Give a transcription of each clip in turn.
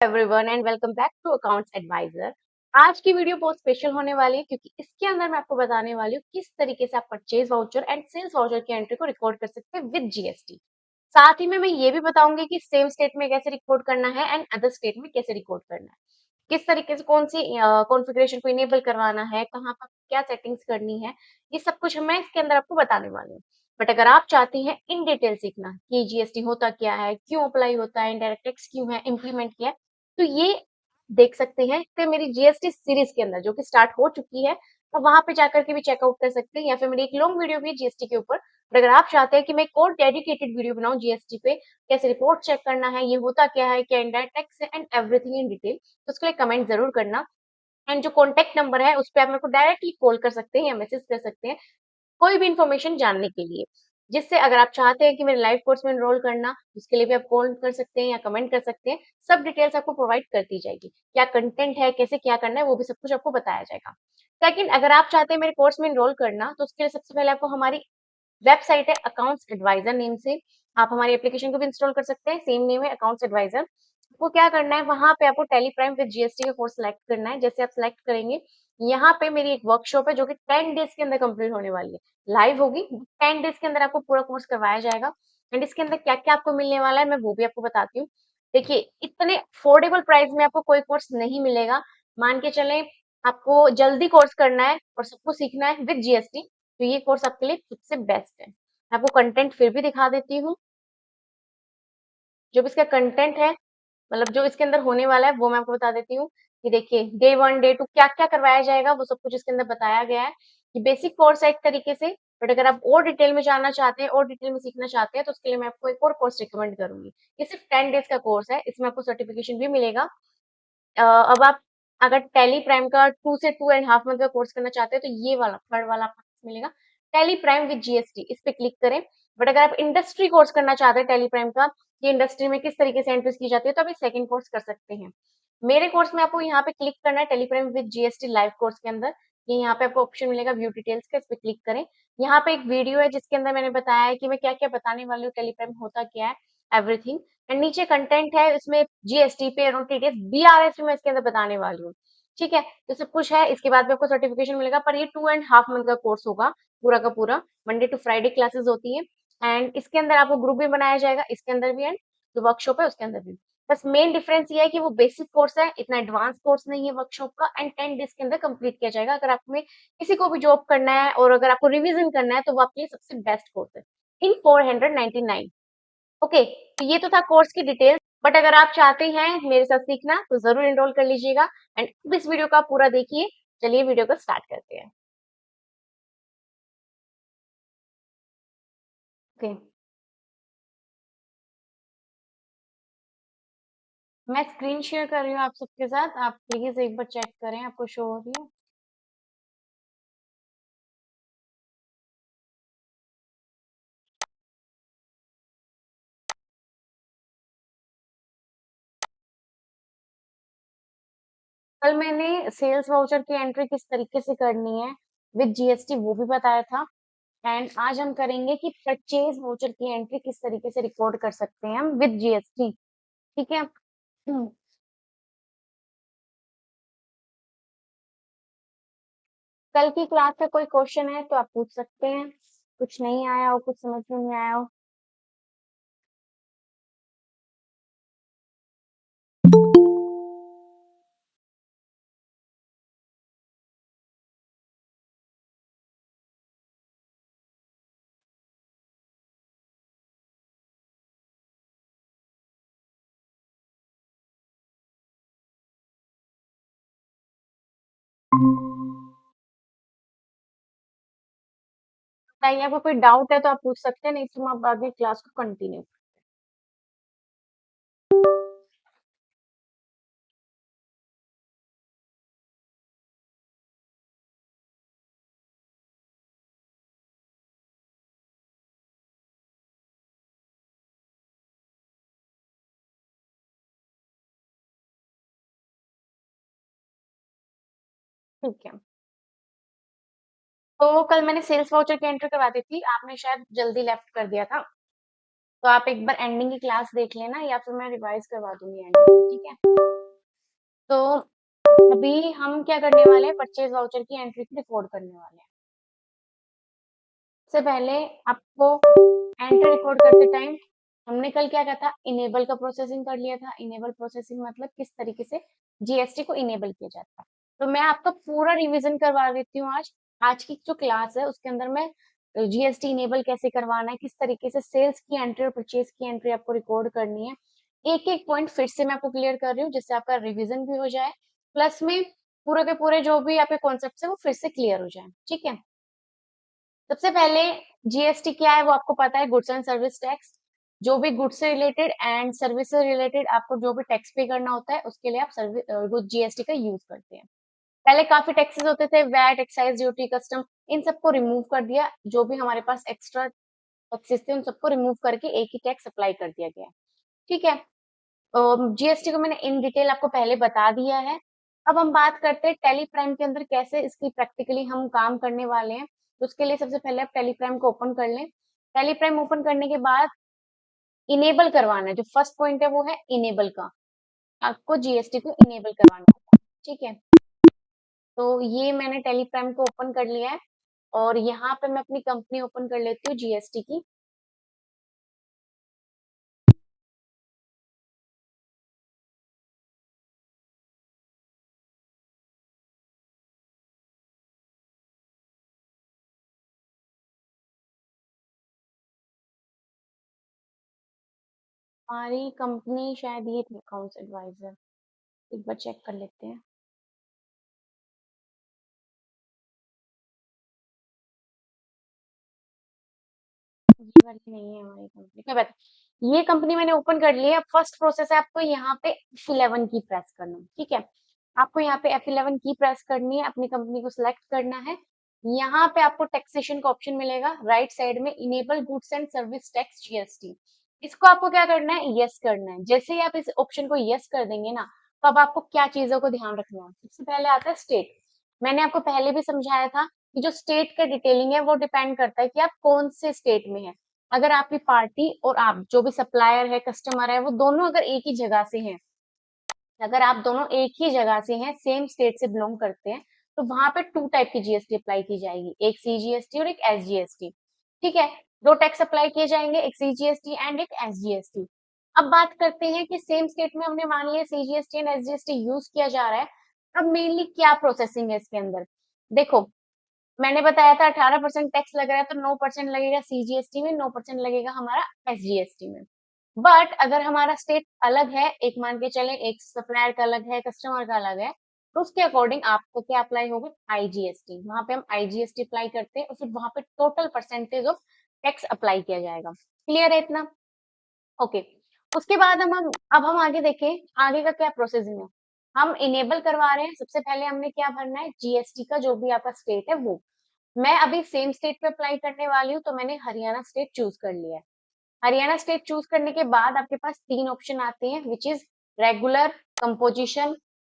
Everyone and welcome back to Accounts Adviser. आज की video बहुत स्पेशल होने वाली है क्योंकि इसके अंदर मैं आपको बताने वाली हूँ किस तरीके से आप purchase voucher and sales voucher की एंट्री को रिकॉर्ड कर सकते हैं विद जीएसटी। साथ ही में मैं ये भी बताऊंगी कि सेम स्टेट में कैसे रिकॉर्ड करना है एंड अदर स्टेट में कैसे रिकॉर्ड करना है, किस तरीके से कौन सी कॉन्फ़िगरेशन को इनेबल करवाना है, कहाँ पर क्या सेटिंग्स करनी है, ये सब कुछ मैं इसके अंदर आपको बताने वाली हूँ। बट अगर आप चाहते हैं इन डिटेल सीखना कि जीएसटी होता क्या है, क्यों अप्लाई होता है, इनडायरेक्ट टैक्स क्यों है, इम्प्लीमेंट किया है, तो ये देख सकते हैं कि मेरी जीएसटी सीरीज के अंदर जो कि स्टार्ट हो चुकी है, तो वहां पे जाकर के भी चेकआउट कर सकते हैं, या फिर मेरी एक लॉन्ग वीडियो भी है जीएसटी के ऊपर। बट अगर आप चाहते हैं कि मैं एक और डेडिकेटेड वीडियो बनाऊं जीएसटी पे, कैसे रिपोर्ट चेक करना है, ये होता क्या है, क्या इनडायरेक्ट टैक्स है एंड एवरीथिंग इन डिटेल, तो उसके लिए कमेंट जरूर करना। एंड जो कॉन्टेक्ट नंबर है उस पर आप मेरे को डायरेक्टली कॉल कर सकते हैं या मैसेज कर सकते हैं कोई भी इन्फॉर्मेशन जानने के लिए। जिससे अगर आप चाहते हैं कि मेरे लाइव कोर्स में एनरोल करना, उसके लिए भी आप कॉल कर सकते हैं या कमेंट कर सकते हैं। सब डिटेल्स आपको प्रोवाइड कर दी जाएगी, क्या कंटेंट है, कैसे क्या करना है, वो भी सब कुछ आपको बताया जाएगा। सेकंड, अगर आप चाहते हैं मेरे कोर्स में एनरोल करना, तो उसके लिए सबसे पहले आपको हमारी वेबसाइट है अकाउंट्स एडवाइजर नेम से, आप हमारी एप्लीकेशन को भी इंस्टॉल कर सकते हैं, सेम नेम है अकाउंट्स एडवाइजर। आपको क्या करना है, वहां पे आपको टेली प्राइम विद जीएसटी का कोर्स सेलेक्ट करना है। जैसे आप सेलेक्ट करेंगे, यहाँ पे मेरी एक वर्कशॉप है जो कि 10 डेज के अंदर कंप्लीट होने वाली है, लाइव होगी। 10 डेज के अंदर आपको पूरा कोर्स करवाया जाएगा एंड इसके अंदर क्या क्या आपको मिलने वाला है मैं वो भी आपको बताती हूँ। देखिए, इतने अफोर्डेबल प्राइस में आपको कोई कोर्स नहीं मिलेगा। मान के चले, आपको जल्दी कोर्स करना है और सबको सीखना है विद जीएसटी, तो ये कोर्स आपके लिए सबसे बेस्ट है। मैं आपको कंटेंट फिर भी दिखा देती हूँ। जो भी इसका कंटेंट है, मतलब जो इसके अंदर होने वाला है वो मैं आपको बता देती हूँ। कि देखिए, डे 1 डे 2 क्या-क्या करवाया जाएगा वो सब कुछ इसके अंदर बताया गया है। ये बेसिक कोर्स है एक तरीके से, बट अगर आप और डिटेल में जानना चाहते हैं और डिटेल में सीखना चाहते हैं तो उसके लिए मैं आपको एक और कोर्स रिकमेंड करूँगी। ये सिर्फ 10 डेज़ का कोर्स है, इसमें आपको सर्टिफिकेशन भी मिलेगा। अब आप अगर टैली प्राइम का 2 से 2 एंड हाफ मंथ का कोर्स करना चाहते हैं तो ये वाला थर्ड वाला आपको मिलेगा, टैली प्राइम विद जीएसटी, इस पे क्लिक करें। बट अगर आप इंडस्ट्री कोर्स करना चाहते हैं टैली प्राइम का, कि इंडस्ट्री में किस तरीके से एंट्रीज की जाती है, तो आप ये सेकंड कोर्स कर सकते हैं। मेरे कोर्स में आपको यहाँ पे क्लिक करना है tally prime with GST live course के अंदर। ये यहाँ पे आपको ऑप्शन मिलेगा व्यू डिटेल्स का, इस पे क्लिक करें। यहाँ पे एक वीडियो है जिसके अंदर मैंने बताया है कि मैं क्या क्या बताने वाली हूँ, टैली प्राइम होता क्या है, एवरीथिंग। एंड नीचे कंटेंट है, इसमें जीएसटी पे अराउंड टीडीएस बीआरएस में मैं इसके अंदर बताने वाली हूँ। ठीक है, तो सब कुछ है। इसके बाद में आपको सर्टिफिकेशन मिलेगा, पर ये 2 एंड हाफ मंथ का कोर्स होगा पूरा का पूरा। मंडे टू फ्राइडे क्लासेस होती है एंड इसके अंदर आपको ग्रुप भी बनाया जाएगा, इसके अंदर भी एंड जो वर्कशॉप है उसके अंदर भी। बस मेन डिफरेंस ये है कि वो बेसिक कोर्स है, इतना एडवांस कोर्स नहीं है वर्कशॉप का, एंड 10 डेज के अंदर कंप्लीट किया जाएगा। अगर आप में किसी को भी जॉब करना है और अगर आपको रिवीजन करना है तो वो आपके लिए सबसे बेस्ट कोर्स है इन 499। ओके, तो ये तो था कोर्स की डिटेल। बट अगर आप चाहते हैं मेरे साथ सीखना तो जरूर एनरोल कर लीजिएगा एंड अब इस वीडियो का पूरा देखिए। चलिए वीडियो को स्टार्ट करते हैं। ओके, मैं स्क्रीन शेयर कर रही हूँ आप सबके साथ, आप प्लीज एक बार चेक करें आपको शो हो रही है। कल मैंने सेल्स वाउचर की एंट्री किस तरीके से करनी है विद जीएसटी वो भी बताया था, एंड आज हम करेंगे कि परचेज वाउचर की एंट्री किस तरीके से रिकॉर्ड कर सकते हैं हम विद जीएसटी। ठीक है। कल की क्लास का कोई क्वेश्चन है तो आप पूछ सकते हैं, कुछ नहीं आया हो, कुछ समझ में नहीं आया हो। बताइए, आपको कोई डाउट है तो आप पूछ सकते हैं, नहीं तो हम आप आगे क्लास को कंटिन्यू। ठीक है, तो कल मैंने सेल्स वाउचर की एंट्री करवा दी थी, आपने शायद जल्दी लेफ्ट कर दिया था। तो आप एक बार एंडिंग की क्लास देख लेना या फिर मैं रिवाइज करवा दूंगी एंडिंग, ठीक है। तो अभी हम क्या करने वाले हैं, परचेज वाउचर की एंट्री को रिकॉर्ड करने वाले हैं। सबसे पहले आपको एंट्री रिकॉर्ड करते टाइम हमने कल क्या कहा था, इनेबल का प्रोसेसिंग कर लिया था। इनेबल प्रोसेसिंग मतलब किस तरीके से जीएसटी को इनेबल किया जाता है। तो मैं आपका पूरा रिवीजन करवा देती हूँ आज। आज की जो क्लास है उसके अंदर मैं जीएसटी इनेबल कैसे करवाना है, किस तरीके से सेल्स की एंट्री और परचेज की एंट्री आपको रिकॉर्ड करनी है, एक एक पॉइंट फिर से मैं आपको क्लियर कर रही हूँ जिससे आपका रिवीजन भी हो जाए, प्लस में पूरे के पूरे जो भी आपके कॉन्सेप्ट है वो फिर से क्लियर हो जाए, ठीक है। सबसे पहले जीएसटी क्या है वो आपको पता है, गुड्स एंड सर्विस टैक्स। जो भी गुड्स से रिलेटेड एंड सर्विस से रिलेटेड आपको जो भी टैक्स पे करना होता है उसके लिए आप सर्विस जीएसटी का यूज करते हैं। पहले काफी टैक्सेस होते थे, वैट, एक्साइज ड्यूटी, कस्टम, इन सबको रिमूव कर दिया। जो भी हमारे पास एक्स्ट्रा टैक्सेस थे उन सबको रिमूव करके एक ही टैक्स अप्लाई कर दिया गया, ठीक है। जीएसटी को मैंने इन डिटेल आपको पहले बता दिया है। अब हम बात करते हैं टेली प्राइम के अंदर कैसे इसकी प्रैक्टिकली हम काम करने वाले हैं। तो उसके लिए सबसे पहले आप टेली प्राइम को ओपन कर लें। टेली प्राइम ओपन करने के बाद इनेबल करवाना है, जो फर्स्ट पॉइंट है वो है इनेबल का। आपको जीएसटी को इनेबल करवाना होगा, ठीक है। तो ये मैंने टेली प्राइम को ओपन कर लिया है और यहाँ पे मैं अपनी कंपनी ओपन कर लेती हूँ जीएसटी की। हमारी कंपनी शायद ये थी अकाउंट्स एडवाइजर, एक बार चेक कर लेते हैं। ये वाली नहीं है हमारी कंपनी, कोई बात नहीं। ये कंपनी मैंने ओपन कर ली है। फर्स्ट प्रोसेस है आपको यहाँ पे F11 की प्रेस करना, ठीक है। आपको यहाँ पे F11 की प्रेस करनी है, अपनी कंपनी को सिलेक्ट करना है। यहाँ पे आपको टैक्सेशन का ऑप्शन मिलेगा राइट साइड में, enable goods and service tax GST. इसको आपको क्या करना है, यस करना है। जैसे ही आप इस ऑप्शन को यस कर देंगे ना, तो अब आपको क्या चीजों को ध्यान रखना है। सबसे पहले आता है स्टेट। मैंने आपको पहले भी समझाया था कि जो स्टेट का डिटेलिंग है वो डिपेंड करता है कि आप कौन से स्टेट में हैं। अगर आपकी पार्टी और आप जो भी सप्लायर है, कस्टमर है, वो दोनों अगर एक ही जगह से हैं, अगर आप दोनों एक ही जगह से हैं, सेम स्टेट से बिलोंग करते हैं, तो वहां पे टू टाइप की जीएसटी अप्लाई की जाएगी, एक सीजीएसटी और एक एसजीएसटी, ठीक है। दो टैक्स अप्लाई किए जाएंगे, एक सीजीएसटी एंड एक एसजीएसटी। अब बात करते हैं कि सेम स्टेट में हमने मान लिया सीजीएसटी एंड एसजीएसटी यूज किया जा रहा है। अब मेनली क्या प्रोसेसिंग है इसके अंदर, देखो मैंने बताया था 18% टैक्स लग रहा है, तो 9% लगेगा सीजीएसटी में, 9% लगेगा हमारा एसजीएसटी में। बट अगर हमारा स्टेट अलग है, एक मान के चले एक सप्लायर का अलग है, कस्टमर का अलग है, तो उसके अकॉर्डिंग आपको क्या अप्लाई होगा, आईजीएसटी। वहां पे हम आईजीएसटी अप्लाई करते हैं और फिर वहां पे total percentage of tax apply किया जाएगा। क्लियर है इतना? ओके। उसके बाद अब हम आगे देखें आगे का क्या प्रोसेसिंग है। हम इनेबल करवा रहे हैं। सबसे पहले हमने क्या भरना है, जीएसटी का जो भी आपका स्टेट है वो। मैं अभी सेम स्टेट पे अप्लाई करने वाली हूँ, तो मैंने हरियाणा स्टेट चूज कर लिया है। हरियाणा स्टेट चूज करने के बाद आपके पास तीन ऑप्शन आते हैं, which is regular, composition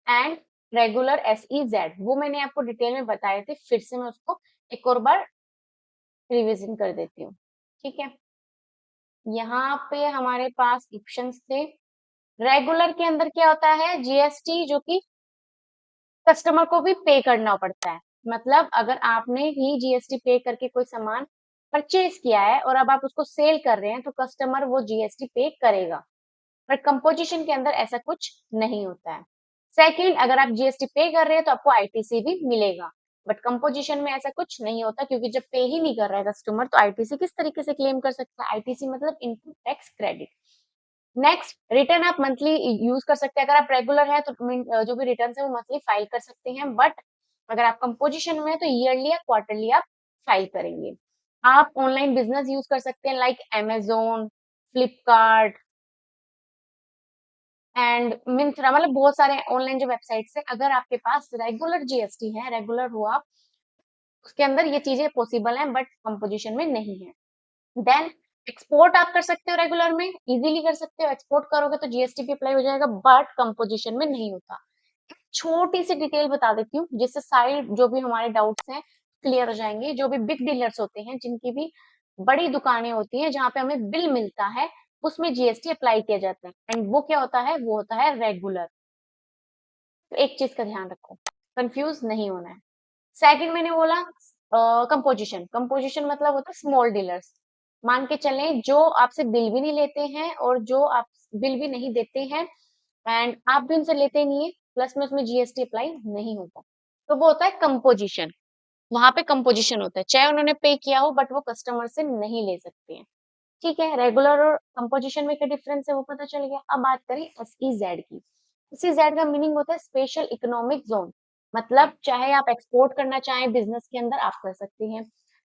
and regular SEZ। वो मैंने आपको डिटेल में बताए थे, फिर से मैं उसको एक और बार रिविजन कर देती हूँ, ठीक है। यहाँ पे हमारे पास ऑप्शंस थे। रेगुलर के अंदर क्या होता है, जीएसटी जो कि कस्टमर को भी पे करना पड़ता है। मतलब अगर आपने ही जीएसटी पे करके कोई सामान परचेज किया है और अब आप उसको सेल कर रहे हैं, तो कस्टमर वो जीएसटी पे करेगा। पर कंपोजिशन के अंदर ऐसा कुछ नहीं होता है। सेकंड, अगर आप जीएसटी पे कर रहे हैं तो आपको आईटीसी भी मिलेगा, बट कंपोजिशन में ऐसा कुछ नहीं होता, क्योंकि जब पे ही नहीं कर रहा है कस्टमर तो आईटीसी किस तरीके से क्लेम कर सकता है। आईटीसी मतलब input tax credit. Next, return आप मंथली यूज कर सकते हैं। अगर आप रेगुलर है तो जो भी रिटर्न है वो मंथली फाइल कर सकते हैं, बट अगर आप कंपोजिशन में है तो ईयरली या क्वार्टरली आप फाइल करेंगे। आप ऑनलाइन बिजनेस यूज कर सकते हैं like Amazon, Flipkart and Myntra, मतलब बहुत सारे ऑनलाइन जो वेबसाइट्स है। अगर आपके पास रेगुलर जीएसटी है, रेगुलर हो आप, उसके अंदर ये चीजें पॉसिबल हैं, बट कंपोजिशन में नहीं है। देन एक्सपोर्ट आप कर सकते हो, रेगुलर में इजीली कर सकते हो। एक्सपोर्ट करोगे तो जीएसटी भी अप्लाई हो जाएगा, बट कंपोजिशन में नहीं होता। छोटी सी डिटेल बता देती हूँ जिससे सारे जो भी हमारे डाउट्स हैं क्लियर हो जाएंगे। जो भी बिग डीलर्स होते हैं, जिनकी भी बड़ी दुकानें होती हैं जहाँ पे हमें बिल मिलता है, उसमें जीएसटी अप्लाई किया जाता है। एंड वो क्या होता है, वो होता है रेगुलर। तो एक चीज का ध्यान रखो, कंफ्यूज नहीं होना है। सेकंड मैंने बोला कंपोजिशन। कंपोजिशन मतलब होता है स्मॉल डीलर्स। मान के चलें जो आपसे बिल भी नहीं लेते हैं और जो आप बिल भी नहीं देते हैं, एंड आप भी उनसे लेते नहीं है, प्लस में उसमें जीएसटी अप्लाई नहीं होता, तो वो होता है कंपोजिशन। वहां पे कंपोजिशन होता है, चाहे उन्होंने पे किया हो बट वो कस्टमर से नहीं ले सकते हैं। ठीक है, रेगुलर और कंपोजिशन में क्या डिफरेंस है वो पता चल गया। अब बात करें एसईजेड की। एसईजेड का मीनिंग होता है स्पेशल इकोनॉमिक जोन। मतलब चाहे आप एक्सपोर्ट करना चाहें बिजनेस के अंदर, आप कर सकते हैं।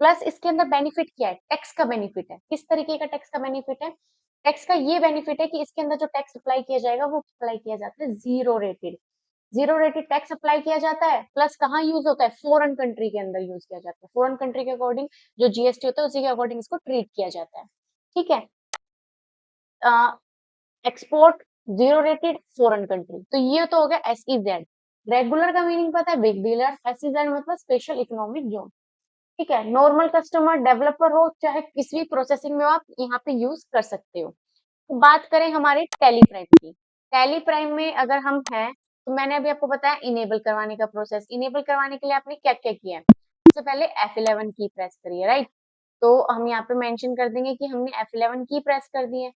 प्लस इसके अंदर बेनिफिट क्या है, टैक्स का बेनिफिट है। किस तरीके का टैक्स का बेनिफिट है? टैक्स का ये बेनिफिट है कि इसके अंदर जो टैक्स अप्लाई किया जाएगा वो अप्लाई किया जाता है zero rated. Zero rated tax apply किया जाता है, प्लस कहाँ यूज होता है, फॉरेन कंट्री के अंदर यूज किया जाता है। फॉरेन कंट्री के अकॉर्डिंग जो जीएसटी होता है उसी के अकॉर्डिंग इसको ट्रीट किया जाता है। ठीक है, export zero rated foreign country, तो ये तो हो गया एसईजेड। रेगुलर का मीनिंग पता है, बिग डीलर। एसईजेड मतलब स्पेशल इकोनॉमिक जोन। ठीक है, नॉर्मल कस्टमर, डेवलपर हो, चाहे किसी भी प्रोसेसिंग में हो, आप यहाँ पे यूज कर सकते हो। तो बात करें हमारे टैली प्राइम की। टैली प्राइम में अगर हम हैं, तो मैंने अभी आपको बताया इनेबल करवाने का प्रोसेस। इनेबल करवाने के लिए आपने क्या क्या किया है? सबसे पहले F11 की प्रेस करी है, राइट? तो हम यहाँ पे मेंशन कर देंगे कि हमने F11 की प्रेस कर दी है।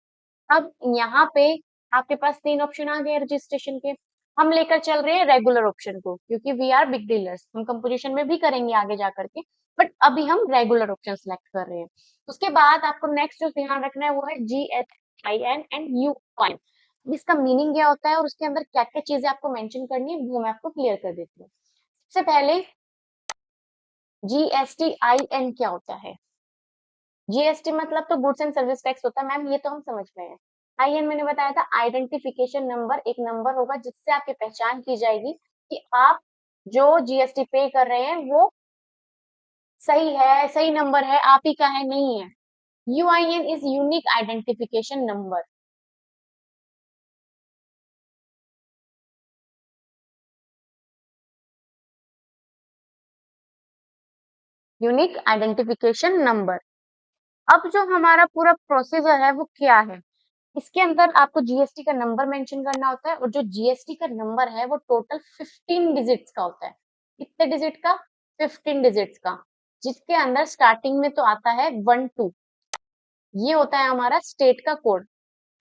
अब यहाँ पे आपके पास तीन ऑप्शन आ गए रजिस्ट्रेशन के। हम लेकर चल रहे हैं रेगुलर ऑप्शन को, क्योंकि वी आर बिग डीलर्स। हम कंपोजिशन में भी करेंगे आगे जा करके, बट अभी हम रेगुलर ऑप्शन सेलेक्ट कर रहे हैं। उसके बाद आपको नेक्स्ट जो ध्यान रखना है वो है GSIN एंड UIN। इसका मीनिंग क्या होता है और उसके अंदर क्या क्या चीजें आपको मेंशन करनी है वो मैं आपको क्लियर कर देती हूँ। सबसे पहले GSTIN क्या होता है? जीएसटी मतलब तो गुड्स एंड सर्विस टैक्स होता है मैम, ये तो हम समझ गए हैं। आईएन मैंने बताया था आइडेंटिफिकेशन नंबर, एक नंबर होगा जिससे आपकी पहचान की जाएगी कि आप जो जीएसटी पे कर रहे हैं वो सही है, सही नंबर है, आप ही का है, नहीं है। UIN is unique identification number. Unique identification number. अब जो हमारा पूरा प्रोसीजर है वो क्या है? इसके अंदर आपको जीएसटी का नंबर मेंशन करना होता है, और जो जीएसटी का नंबर है वो टोटल 15 डिजिट्स का होता है। कितने डिजिट का? 15 डिजिट्स का, जिसके अंदर स्टार्टिंग में तो आता है 1 2। ये होता है हमारा स्टेट का कोड,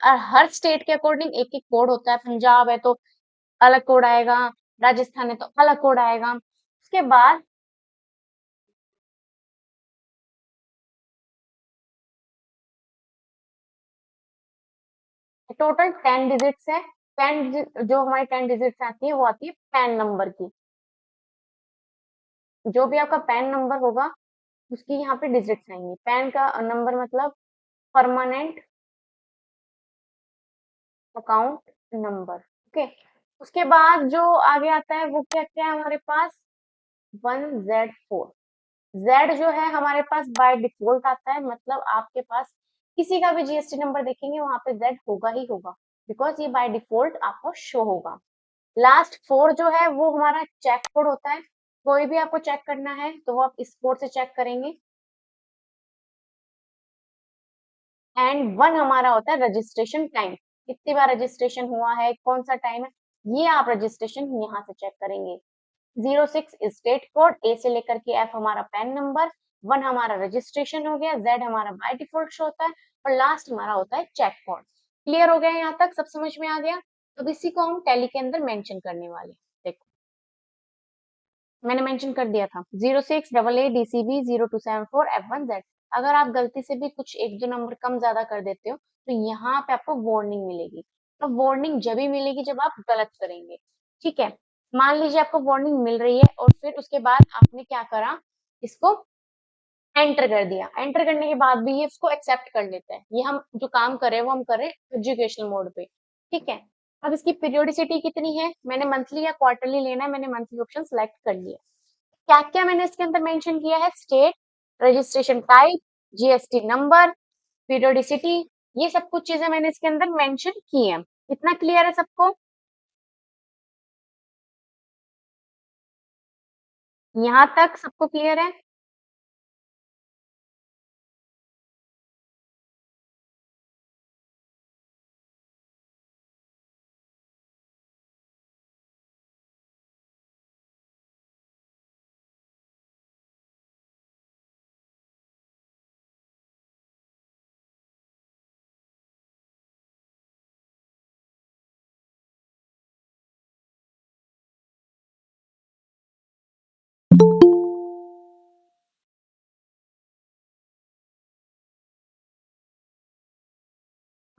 और हर स्टेट के अकॉर्डिंग एक एक कोड होता है। पंजाब है तो अलग कोड आएगा, राजस्थान है तो अलग कोड आएगा। उसके बाद टोटल 10 डिजिट्स है। 10 जो हमारी 10 डिजिट्स आती है वो आती है पैन नंबर की। जो भी आपका पैन नंबर होगा उसकी यहाँ पे डिजिट्स आएंगी। पैन का नंबर मतलब परमानेंट अकाउंट नंबर। ओके, उसके बाद जो आगे आता है वो क्या क्या है हमारे पास? 1Z4। जेड जो है हमारे पास बाय डिफॉल्ट आता है, मतलब आपके पास किसी का भी जीएसटी नंबर देखेंगे वहां पे जेड होगा ही होगा, बिकॉज ये बाय डिफॉल्ट आपको शो होगा। लास्ट 4 जो है वो हमारा चेक कोड होता है। कोई भी आपको चेक करना है तो वो आप इस कोड से चेक करेंगे। एंड 1 हमारा होता है रजिस्ट्रेशन टाइम, कितनी बार रजिस्ट्रेशन हुआ है, कौन सा टाइम है, ये आप रजिस्ट्रेशन यहाँ से चेक करेंगे। 06 स्टेट कोड, ए से लेकर के एफ हमारा पैन नंबर, 1 हमारा रजिस्ट्रेशन हो गया, जेड हमारा बाय डिफॉल्ट शो होता है, और लास्ट हमारा होता है चेक कोड। क्लियर हो गया यहाँ तक, सब समझ में आ गया? अब इसी को हम टैली के अंदर मेंशन करने वाले हैं। देखो मैंने मेंशन कर दिया था 06 AA DCB 0274 F1Z। अगर आप गलती से भी कुछ एक दो नंबर कम ज्यादा कर देते हो तो यहाँ पे आपको वार्निंग मिलेगी। तो वार्निंग जब ही मिलेगी जब आप गलत करेंगे। ठीक है, मान लीजिए आपको वार्निंग मिल रही है और फिर उसके बाद आपने क्या करा, इसको एंटर कर दिया। एंटर करने के बाद भी ये इसको एक्सेप्ट कर लेता है। ये हम जो काम कर रहे हैं वो हम कर रहे हैं एजुकेशनल मोड पे। ठीक है, अब इसकी पीरियोडिसिटी कितनी है? मैंने मंथली या क्वार्टरली लेना है, मैंने मंथली ऑप्शन सेलेक्ट कर लिया। क्या क्या मैंने इसके अंदर मेंशन किया है? State, registration type, GST number, periodicity, ये सब कुछ चीजें मैंने इसके अंदर मेंशन की है। इतना क्लियर है सबको? यहाँ तक सबको क्लियर है?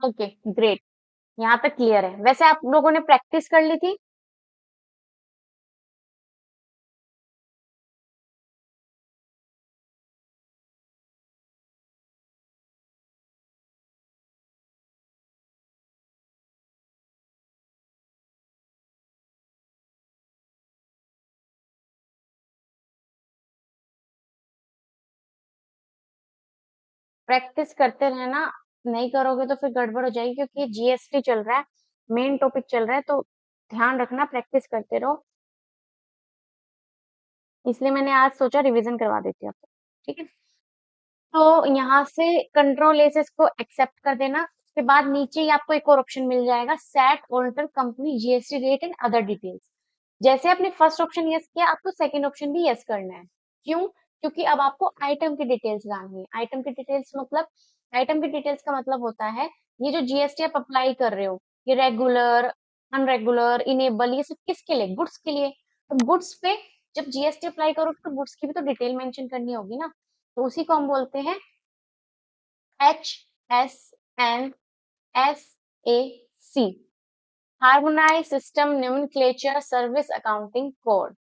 Okay, great. यहाँ तक क्लियर है। वैसे आप लोगों ने प्रैक्टिस कर ली थी? प्रैक्टिस करते रहना, नहीं करोगे तो फिर गड़बड़ हो जाएगी, क्योंकि जीएसटी चल रहा है, मेन टॉपिक चल रहा है, तो ध्यान रखना, प्रैक्टिस करते रहो। इसलिए मैंने आज सोचा रिवीजन करवा देती हूँ आपको। ठीक है, तो यहाँ से कंट्रोल ए से इसको एक्सेप्ट कर देना। उसके बाद नीचे ही आपको एक और ऑप्शन मिल जाएगा, set alter company GST rate and other details. जैसे आपने फर्स्ट ऑप्शन यस किया, आपको सेकंड ऑप्शन भी यस करना है। क्यों? क्योंकि अब आपको आइटम की डिटेल्स डालनी है। आइटम की डिटेल्स मतलब, आइटम की डिटेल्स का मतलब होता है, ये जो जीएसटी आप अप्लाई कर रहे हो, ये रेगुलर, अनरेगुलर, इनेबल, ये सब किसके लिए? गुड्स के लिए। तो गुड्स पे जब जीएसटी अप्लाई करोगे तो गुड्स की भी तो डिटेल मेंशन करनी होगी ना, तो उसी को हम बोलते हैं HSNSAC, harmonise system nomenclature service accounting code.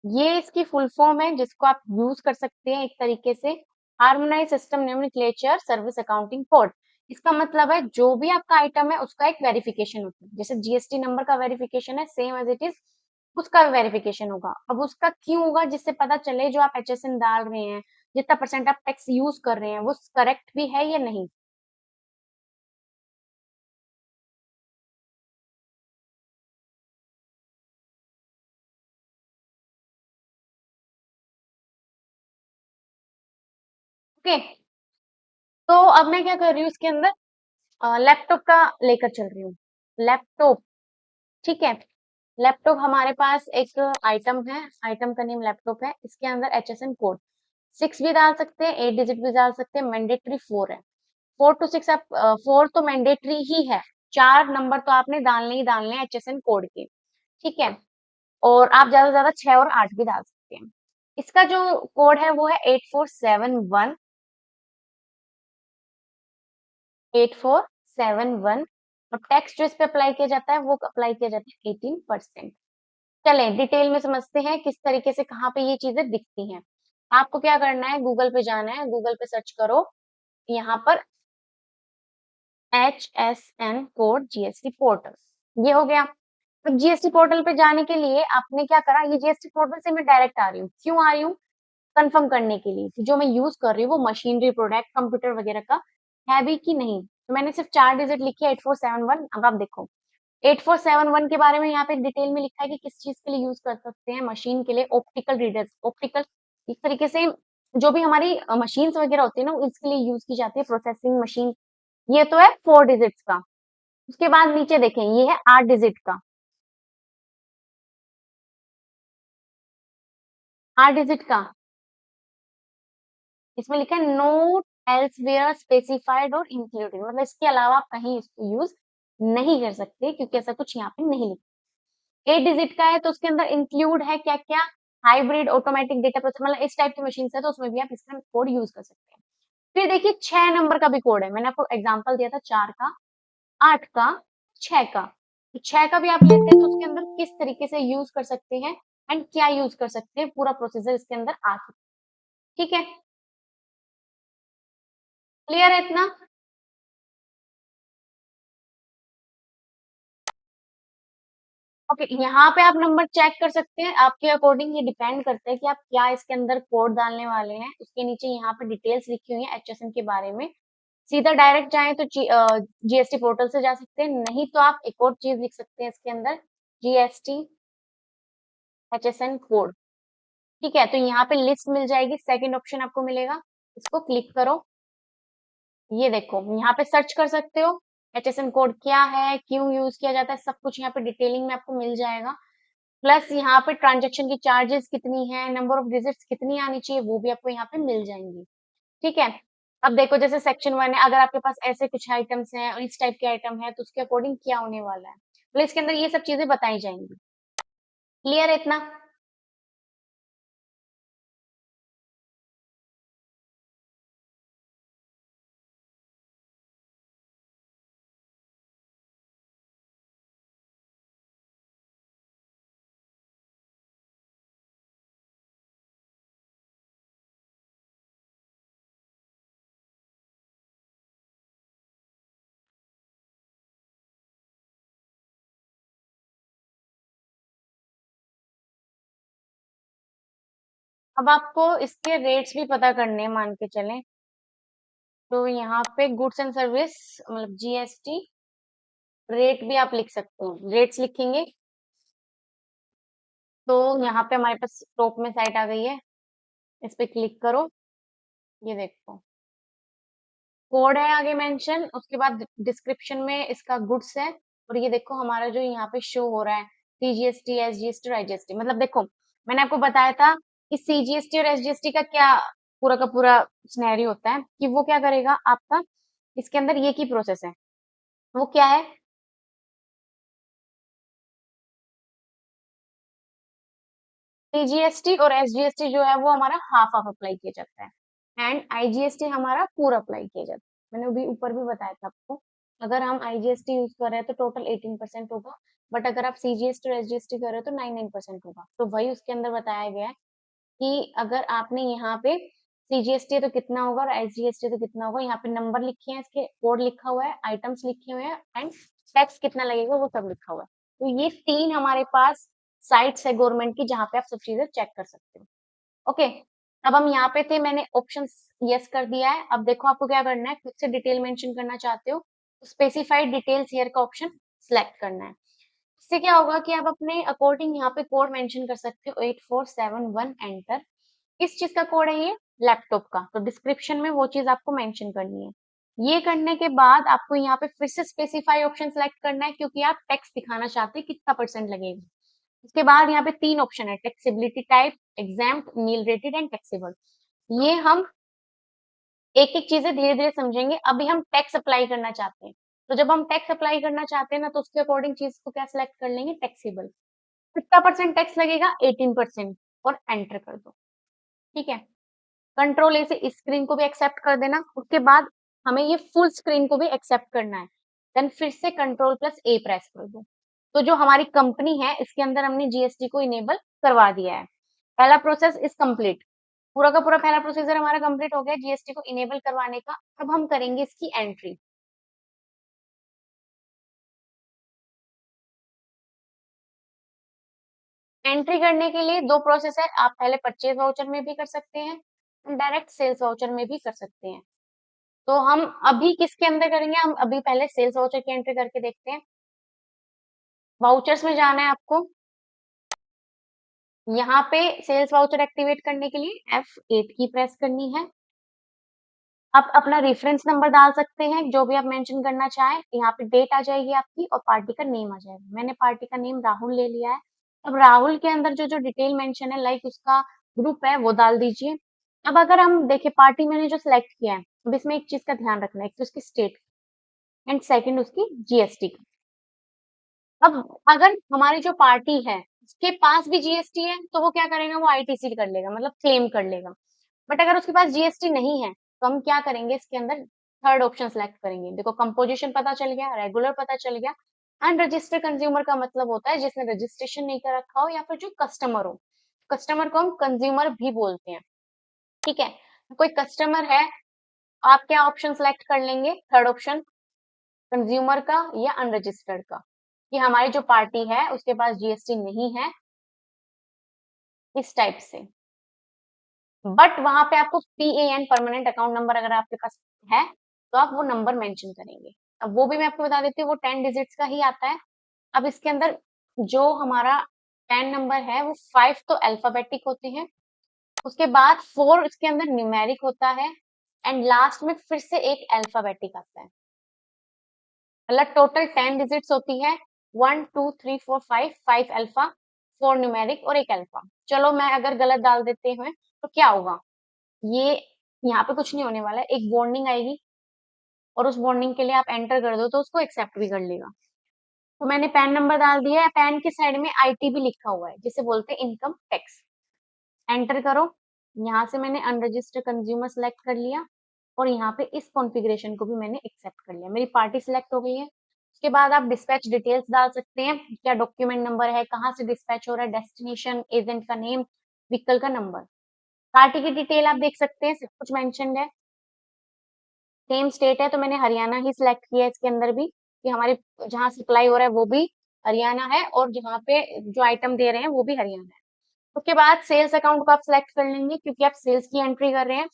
ये इसकी फुल फॉर्म है जिसको आप यूज कर सकते हैं एक तरीके से, harmonise system nomenclature service accounting code. इसका मतलब है जो भी आपका आइटम है उसका एक वेरिफिकेशन होता है, जैसे जीएसटी नंबर का वेरिफिकेशन है, सेम एज इट इज उसका भी वेरिफिकेशन होगा। अब उसका क्यों होगा? जिससे पता चले जो आप एचएसएन डाल रहे हैं, जितना परसेंट आप टैक्स यूज कर रहे हैं, वो करेक्ट भी है या नहीं। ओके, तो अब मैं क्या कर रही हूँ इसके अंदर, लैपटॉप का लेकर चल रही हूँ। लैपटॉप, ठीक है। लैपटॉप हमारे पास एक आइटम है, आइटम का नेम लैपटॉप है, इसके अंदर एचएसएन कोड 6 भी डाल सकते हैं, 8 डिजिट भी डाल सकते हैं, मैंडेटरी 4 है। 4 to 6 आप, 4 तो मैंडेटरी ही है, 4 नंबर तो आपने डालने ही डालने हैं एचएसएन कोड के। ठीक है, और आप ज्यादा से ज्यादा 6 और 8 भी डाल सकते हैं। इसका जो कोड है वो है 8471, 8471, और टैक्स जो इस पे अप्लाई किया जाता है वो अप्लाई किया जाता है 18%। चलें डिटेल में समझते हैं किस तरीके से कहाँ पे ये चीजें दिखती हैं। आपको क्या करना है, गूगल पे जाना है, गूगल पे सर्च करो यहाँ पर HSN कोड जीएसटी पोर्टल, ये हो गया। अब जीएसटी पोर्टल पे जाने के लिए आपने क्या करा, ये जीएसटी पोर्टल से मैं डायरेक्ट आ रही हूँ, क्यों आ रही हूँ? कंफर्म करने के लिए कि जो मैं यूज कर रही हूँ वो मशीनरी, प्रोडक्ट, कंप्यूटर वगैरह का है भी कि नहीं। तो मैंने सिर्फ 4 डिजिट लिखे 8471। अब आप देखो 8471 के बारे में यहाँ पे डिटेल में लिखा है कि किस चीज के लिए यूज कर सकते हैं, मशीन के लिए ऑप्टिकल रीडर्स, ऑप्टिकल इस तरीके से जो भी हमारी मशीन्स वगैरह होती है ना, इसके लिए यूज की जाती है, प्रोसेसिंग मशीन। ये तो है 4 डिजिट्स का। उसके बाद नीचे देखें, ये है 8 डिजिट का, 8 डिजिट का। इसमें लिखा है नोट एल्सवेयर स्पेसिफाइड और इंक्लूडेड, मतलब इसके अलावा आप कहीं इसको यूज नहीं कर सकते, क्योंकि ऐसा कुछ यहाँ पे नहीं लिखा। 8 डिजिट का है तो उसके अंदर इंक्लूड है क्या क्या, हाइब्रिड ऑटोमेटिक डेटा प्रोसेसर, मतलब इस टाइप की मशीन है तो उसमें भी आप इसका कोड यूज कर सकते हैं। फिर देखिए 6 नंबर का भी कोड है, मैंने आपको एग्जांपल दिया था 4 का, 8 का, 6 का। तो 6 का भी आप लेते हैं तो उसके अंदर किस तरीके से यूज कर सकते हैं एंड क्या यूज कर सकते हैं, पूरा प्रोसीजर इसके अंदर आ सकता है। ठीक है, क्लियर है इतना? ओके, यहाँ पे आप नंबर चेक कर सकते हैं, आपके अकॉर्डिंग ये डिपेंड करता है कि आप क्या इसके अंदर कोड डालने वाले हैं। उसके नीचे यहाँ पे डिटेल्स लिखी हुई है एचएसएन के बारे में। सीधा डायरेक्ट जाएं तो जीएसटी पोर्टल से जा सकते हैं, नहीं तो आप एक और चीज लिख सकते हैं इसके अंदर, जीएसटी एचएसएन कोड। ठीक है, तो यहाँ पे लिस्ट मिल जाएगी, सेकंड ऑप्शन आपको मिलेगा, इसको क्लिक करो। ये देखो यहाँ पे सर्च कर सकते हो, एचएसएन कोड क्या है, क्यों यूज किया जाता है, सब कुछ यहाँ पे डिटेलिंग में आपको मिल जाएगा। प्लस यहाँ पे ट्रांजेक्शन की चार्जेस कितनी है, नंबर ऑफ डिजिट्स कितनी आनी चाहिए, वो भी आपको यहाँ पे मिल जाएंगी। ठीक है, अब देखो जैसे सेक्शन 1 है, अगर आपके पास ऐसे कुछ आइटम्स हैं और इस टाइप के आइटम है तो उसके अकॉर्डिंग क्या होने वाला है, मतलब इसके अंदर ये सब चीजें बताई जाएंगी। क्लियर है इतना? अब आपको इसके रेट्स भी पता करने हैं, मान के चलें तो यहाँ पे गुड्स एंड सर्विस मतलब जीएसटी रेट भी आप लिख सकते हो। रेट्स लिखेंगे तो यहाँ पे हमारे पास टॉप में साइट आ गई है, इस पे क्लिक करो। ये देखो कोड है आगे मेंशन, उसके बाद डिस्क्रिप्शन में इसका गुड्स है, और ये देखो हमारा जो यहाँ पे शो हो रहा है सीजीएसटी, एसजीएसटी और आईजीएसटी। मतलब देखो मैंने आपको बताया था कि सीजीएसटी और एसजीएसटी का क्या पूरा का पूरा सिनेरियो होता है कि वो क्या करेगा आपका, इसके अंदर ये की प्रोसेस है, वो क्या है, सीजीएसटी और एसजीएसटी जो है वो हमारा हाफ हाफ अप्लाई किया जाता है, एंड आईजीएसटी हमारा पूरा अप्लाई किया जाता है। मैंने अभी ऊपर भी बताया था आपको, अगर हम आईजीएसटी यूज कर रहे हैं तो टोटल 18% होगा, बट अगर आप सीजीएसटी और एसजीएसटी कर रहे हो तो 9% होगा। तो वही उसके अंदर बताया गया है कि अगर आपने यहाँ पे सीजीएसटी है तो कितना होगा और एसजीएसटी तो कितना होगा, यहाँ पे नंबर लिखे हैं, इसके कोड लिखा हुआ है, आइटम्स लिखे हुए हैं, एंड टैक्स कितना लगेगा वो सब लिखा हुआ है। तो ये 3 हमारे पास साइट्स है गवर्नमेंट की जहाँ पे आप सब चीजें चेक कर सकते हो। ओके, अब हम यहाँ पे थे, मैंने ऑप्शन यस कर दिया है। अब देखो आपको क्या करना है, खुद से डिटेल मेंशन करना चाहते हो तो स्पेसिफाइड डिटेल्स हियर का ऑप्शन सिलेक्ट करना है। इससे क्या होगा कि आप अपने अकॉर्डिंग यहाँ पे कोड मेंशन कर सकते हो 8471 एंटर। किस चीज का कोड है ये, लैपटॉप का, तो डिस्क्रिप्शन में वो चीज आपको मेंशन करनी है। ये करने के बाद आपको यहाँ पे फिर से स्पेसिफाई ऑप्शन सेलेक्ट करना है क्योंकि आप टैक्स दिखाना चाहते हैं कितना परसेंट लगेगा। उसके बाद यहाँ पे 3 ऑप्शन है, taxability type, exempt, nil rated and taxable. ये हम एक एक चीजें धीरे धीरे समझेंगे। अभी हम टैक्स अप्लाई करना चाहते हैं, तो जब हम टैक्स अप्लाई करना चाहते हैं ना तो उसके अकॉर्डिंग चीज को क्या सिलेक्ट कर लेंगे, टैक्सेबल। कितना परसेंट टैक्स लगेगा, 18%, और एंटर कर दो। ठीक है, कंट्रोल ए से स्क्रीन को भी एक्सेप्ट कर देना। उसके बाद हमें ये फुल स्क्रीन को भी एक्सेप्ट करना है, देन फिर से कंट्रोल प्लस ए प्रेस कर दो। तो जो हमारी कंपनी है इसके अंदर हमने जीएसटी को इनेबल करवा दिया है। पहला प्रोसेस इज कंप्लीट, पूरा का पूरा पहला प्रोसीजर हमारा कंप्लीट हो गया जीएसटी को इनेबल करवाने का। अब हम करेंगे इसकी एंट्री। एंट्री करने के लिए दो प्रोसेस है, आप पहले परचेज वाउचर में भी कर सकते हैं, डायरेक्ट सेल्स वाउचर में भी कर सकते हैं। तो हम अभी किसके अंदर करेंगे, हम अभी पहले सेल्स वाउचर की एंट्री करके देखते हैं। वाउचर्स में जाना है आपको, यहाँ पे सेल्स वाउचर एक्टिवेट करने के लिए F8 की प्रेस करनी है। आप अपना रेफरेंस नंबर डाल सकते हैं जो भी आप मेंशन करना चाहें, यहाँ पे डेट आ जाएगी आपकी और पार्टी का नेम आ जाएगा। मैंने पार्टी का नेम राहुल ले लिया है। अब राहुल के अंदर जो जो डिटेल मेंशन है लाइक उसका ग्रुप है वो डाल दीजिए। अब अगर हम देखें पार्टी मैंने जो सिलेक्ट किया है, अब इसमें एक चीज का ध्यान रखना है, एक तो उसकी स्टेट एंड सेकंड उसकी जीएसटी का। अब अगर हमारी जो पार्टी है उसके पास भी जीएसटी है तो वो क्या करेगा, वो आईटीसी कर लेगा, मतलब क्लेम कर लेगा। बट अगर उसके पास जीएसटी नहीं है तो हम क्या करेंगे, इसके अंदर थर्ड ऑप्शन सेलेक्ट करेंगे। देखो कंपोजिशन पता चल गया, रेगुलर पता चल गया, अनरजिस्टर्ड कंज्यूमर का मतलब होता है जिसने रजिस्ट्रेशन नहीं कर रखा हो या फिर जो कस्टमर हो। कस्टमर को हम कंज्यूमर भी बोलते हैं। ठीक है, कोई कस्टमर है, आप क्या ऑप्शन सेलेक्ट कर लेंगे, थर्ड ऑप्शन, कंज्यूमर का या अनरजिस्टर्ड का, कि हमारी जो पार्टी है उसके पास जीएसटी नहीं है, इस टाइप से। बट वहां पे आपको पीएएन परमानेंट अकाउंट नंबर अगर आपके पास है तो आप वो नंबर मेंशन करेंगे। अब वो भी मैं आपको बता देती हूँ, वो 10 डिजिट्स का ही आता है। अब इसके अंदर जो हमारा पैन नंबर है वो 5 तो अल्फाबेटिक होते हैं, उसके बाद 4 इसके अंदर न्यूमेरिक होता है, एंड लास्ट में फिर से एक अल्फाबेटिक आता है। मतलब टोटल 10 डिजिट्स होती है, 1 2 3 4 5, 5 अल्फा, 4 न्यूमेरिक और एक अल्फा। चलो मैं अगर गलत डाल देते हैं तो क्या होगा, ये यहाँ पे कुछ नहीं होने वाला है, एक वार्निंग आएगी और उस वार्निंग के लिए आप एंटर कर दो तो उसको एक्सेप्ट भी कर लेगा। तो मैंने पैन नंबर डाल दिया है, पैन की साइड में आईटीबी लिखा हुआ है जिसे बोलते हैं इनकम टैक्स। एंटर करो। यहाँ से मैंने अनरजिस्टर्ड कंज्यूमर सेलेक्ट कर लिया और यहाँ पे इस कॉन्फ़िगरेशन को भी मैंने एक्सेप्ट कर लिया। मेरी पार्टी सिलेक्ट हो गई है। उसके बाद आप डिस्पैच डिटेल्स डाल सकते हैं, क्या डॉक्यूमेंट नंबर है, कहाँ से डिस्पैच हो रहा है, डेस्टिनेशन, एजेंट का नेम, व्हीकल का नंबर। पार्टी की डिटेल आप देख सकते हैं, सब कुछ मेंशन्ड है। सेम स्टेट है तो मैंने हरियाणा ही सिलेक्ट किया है इसके अंदर भी, कि हमारी जहाँ सप्लाई हो रहा है वो भी हरियाणा है और जहाँ पे जो आइटम दे रहे हैं वो भी हरियाणा है। उसके बाद सेल्स अकाउंट को आप सिलेक्ट कर लेंगे क्योंकि आप सेल्स की एंट्री कर रहे हैं।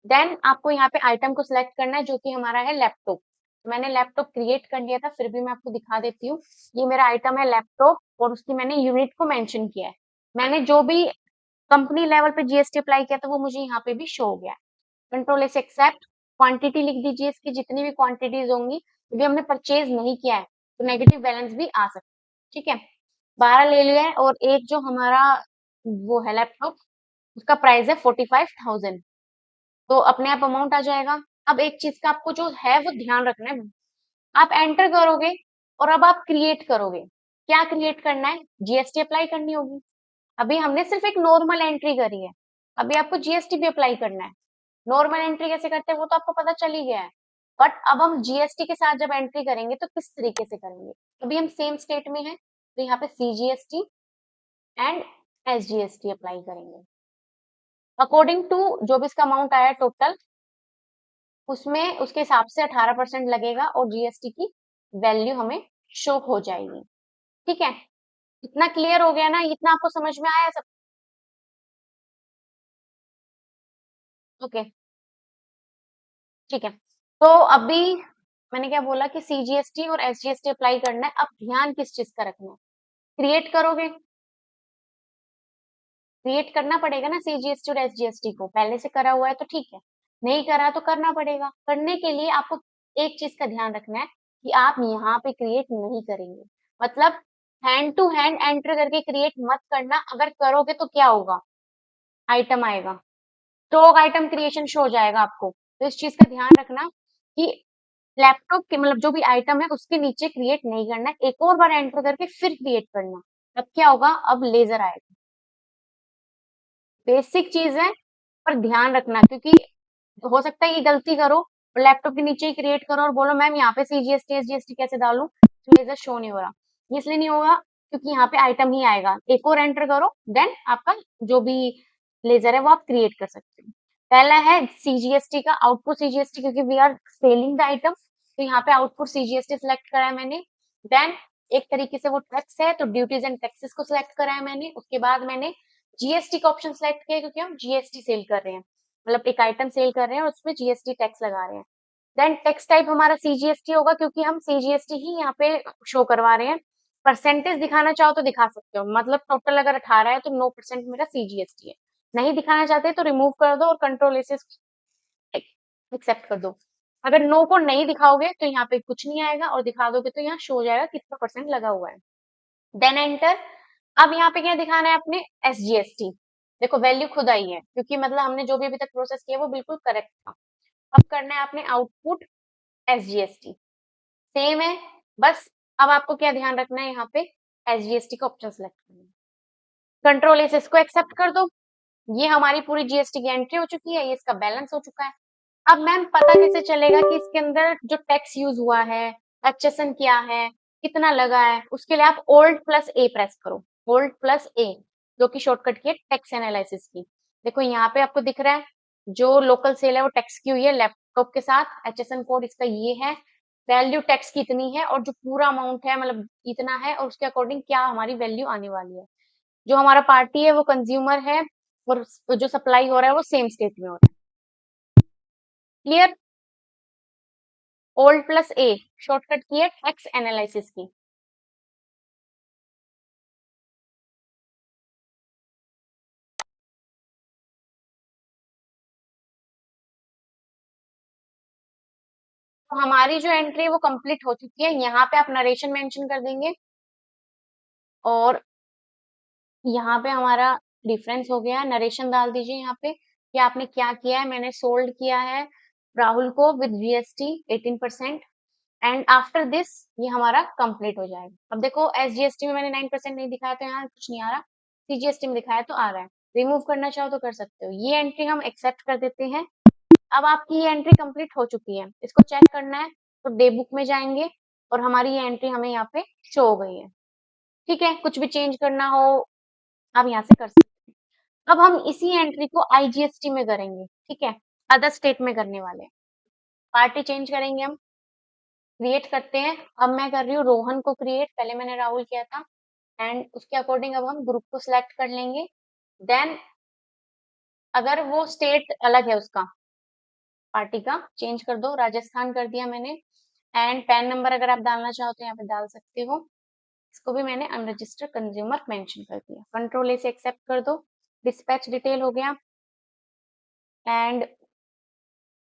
देन आपको यहाँ पे आइटम को सिलेक्ट करना है जो कि हमारा है लैपटॉप। तो मैंने लैपटॉप क्रिएट कर लिया था, फिर भी मैं आपको दिखा देती हूँ। ये मेरा आइटम है लैपटॉप और उसकी मैंने यूनिट को मेंशन किया है। मैंने जो भी कंपनी लेवल पे जीएसटी अप्लाई किया था वो मुझे यहाँ पे भी शो हो गया है। Control S accept. क्वांटिटी लिख दीजिए, इसकी जितनी भी क्वांटिटीज होंगी, यदि हमने परचेज नहीं किया है तो नेगेटिव बैलेंस भी आ सकता है। ठीक है, 12 ले लिया है और एक जो हमारा वो है लैपटॉप, उसका प्राइस है 45,000। तो अपने आप अमाउंट आ जाएगा। अब एक चीज का आपको जो है वो ध्यान रखना है, आप एंटर करोगे और अब आप क्रिएट करोगे। क्या क्रिएट करना है? जीएसटी अप्लाई करनी होगी। अभी हमने सिर्फ एक नॉर्मल एंट्री करी है, अभी आपको जीएसटी भी अप्लाई करना है। नॉर्मल एंट्री कैसे करते हैं वो तो आपको पता चल ही गया है, बट अब हम जीएसटी के साथ जब एंट्री करेंगे तो किस तरीके से करेंगे। अभी हम सेम स्टेट में हैं तो यहाँ पे सीजीएसटी एंड एसजीएसटी अप्लाई करेंगे। अकॉर्डिंग टू जो भी इसका अमाउंट आया टोटल, उसमें उसके हिसाब से 18% लगेगा और जीएसटी की वैल्यू हमें शो हो जाएगी। ठीक है, इतना क्लियर हो गया ना, इतना आपको समझ में आया सब? ओके, ठीक है। तो अभी मैंने क्या बोला कि सीजीएसटी और एसजीएसटी अप्लाई करना है। अब ध्यान किस चीज का रखना है? क्रिएट करोगे, क्रिएट करना पड़ेगा ना सीजीएसटी और एसजीएसटी को। पहले से करा हुआ है तो ठीक है, नहीं करा तो करना पड़ेगा। करने के लिए आपको एक चीज का ध्यान रखना है कि आप यहाँ पे क्रिएट नहीं करेंगे, मतलब हैंड टू हैंड एंटर करके क्रिएट मत करना। अगर करोगे तो क्या होगा, आइटम आएगा, स्टॉक आइटम क्रिएशन शो हो जाएगा आपको। तो इस चीज का ध्यान रखना कि लैपटॉप के मतलब जो भी आइटम है उसके नीचे क्रिएट नहीं करना है, एक और बार एंटर करके फिर क्रिएट करना। अब क्या होगा, अब लेजर आएगा। बेसिक चीज है पर ध्यान रखना, क्योंकि हो सकता है ये गलती करो और लैपटॉप के नीचे ही क्रिएट करो और बोलो मैम यहाँ पे सीजीएसटी एसजीएसटी कैसे डालूं, तो लेजर शो नहीं हो रहा। ये इसलिए नहीं होगा क्योंकि यहाँ पे आइटम ही आएगा। एक और एंटर करो, देन आपका जो भी लेजर है वो आप क्रिएट कर सकते हो। पहला है सीजीएसटी का आउटपुट सीजीएसटी, क्योंकि we are selling the item, तो यहाँ पे आउटपुट सीजीएसटी सिलेक्ट करा है मैंने। देन एक तरीके से वो टैक्स है तो ड्यूटीज एंड टैक्सेस को सिलेक्ट करा है मैंने। उसके बाद मैंने जीएसटी का ऑप्शन सिलेक्ट किया क्योंकि हम जीएसटी सेल कर रहे हैं, मतलब एक आइटम सेल कर रहे हैं और उसमें जीएसटी टैक्स लगा रहे हैं। देन टैक्स टाइप हमारा सीजीएसटी होगा क्योंकि हम सीजीएसटी ही यहाँ पे शो करवा रहे हैं। परसेंटेज दिखाना चाहो तो दिखा सकते हो, मतलब टोटल अगर 18 है तो 9% मेरा सीजीएसटी है। नहीं दिखाना चाहते तो रिमूव कर दो और कंट्रोल से एक्सेप्ट कर दो। अगर नो को नहीं दिखाओगे तो यहाँ पे कुछ नहीं आएगा और दिखा दोगे तो यहाँ शो हो जाएगा कितना परसेंट लगा हुआ है। Then enter. अब यहाँ पे क्या दिखाना है अपने, एसजीएसटी। देखो वैल्यू खुद आई है क्योंकि मतलब हमने जो भी अभी तक प्रोसेस किया वो बिल्कुल करेक्ट था। अब करना है आपने आउटपुट एसजीएसटी, सेम है बस। अब आपको क्या ध्यान रखना है, यहाँ पे एसजीएसटी का ऑप्शन सेलेक्ट करना है। कंट्रोल एस इसको एक्सेप्ट कर दो। ये हमारी पूरी जीएसटी की एंट्री हो चुकी है, ये इसका बैलेंस हो चुका है। अब मैम पता कैसे चलेगा कि इसके अंदर जो टैक्स यूज हुआ है, एचएसएन क्या है, कितना लगा है? उसके लिए आप ओल्ड प्लस ए प्रेस करो, ओल्ड प्लस ए, जो कि शॉर्टकट की है टैक्स एनालिसिस की। देखो यहाँ पे आपको दिख रहा है जो लोकल सेल है वो टैक्स की हुई है लैपटॉप के साथ, एचएसएन कोड इसका ये है, वैल्यू टैक्स की इतनी है और जो पूरा अमाउंट है मतलब इतना है और उसके अकॉर्डिंग क्या हमारी वैल्यू आने वाली है। जो हमारा पार्टी है वो कंज्यूमर है और जो सप्लाई हो रहा है वो सेम स्टेट में हो रहा है। क्लियर? ओल्ड प्लस ए शॉर्टकट की है टैक्स एनालिसिस की। तो हमारी जो एंट्री है वो कंप्लीट हो चुकी है। यहाँ पे आप नरेशन मेंशन कर देंगे और यहाँ पे हमारा डिफरेंस हो गया, नरेशन डाल दीजिए यहाँ पे। कि आपने क्या किया है। मैंने सोल्ड किया है राहुल को with GST 18%, and after this ये हमारा कंप्लीट हो जाएगा। अब देखो एसजीएसटी में मैंने 9% नहीं दिखाया तो यहाँ कुछ नहीं आ रहा, सीजीएसटी में दिखाया तो आ रहा है। रिमूव करना चाहो तो कर सकते हो। ये एंट्री हम एक्सेप्ट कर देते हैं। अब आपकी ये एंट्री कंप्लीट हो चुकी है। इसको चेक करना है तो डे बुक में जाएंगे और हमारी ये एंट्री हमें यहाँ पे शो हो गई है। ठीक है, कुछ भी चेंज करना हो आप यहाँ से कर सकते हैं। अब हम इसी एंट्री को आईजीएसटी में करेंगे। ठीक है, अदर स्टेट में करने वाले हैं। पार्टी चेंज करेंगे हम, क्रिएट करते हैं। अब मैं कर रही हूँ रोहन को क्रिएट, पहले मैंने राहुल किया था, एंड उसके अकॉर्डिंग अब हम ग्रुप को सिलेक्ट कर लेंगे। देन अगर वो स्टेट अलग है उसका पार्टी का, चेंज कर दो, राजस्थान कर दिया मैंने। एंड पैन नंबर अगर आप डालना चाहो तो यहाँ पे डाल सकते हो। इसको भी मैंने अनरजिस्टर्ड कंज्यूमर मेंशन कर दिया। कंट्रोल ए से एक्सेप्ट कर दो। डिस्पैच डिटेल हो गया। एंड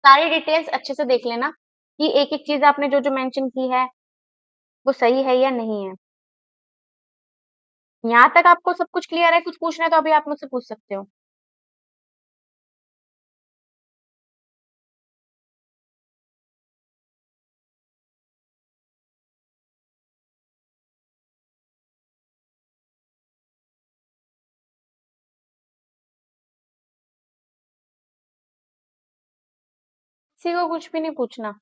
सारी डिटेल्स अच्छे से देख लेना कि एक एक चीज आपने जो जो मेंशन की है वो सही है या नहीं है। यहाँ तक आपको सब कुछ क्लियर है? कुछ पूछना है तो अभी आप मुझसे पूछ सकते हो। किसी को कुछ भी नहीं पूछना।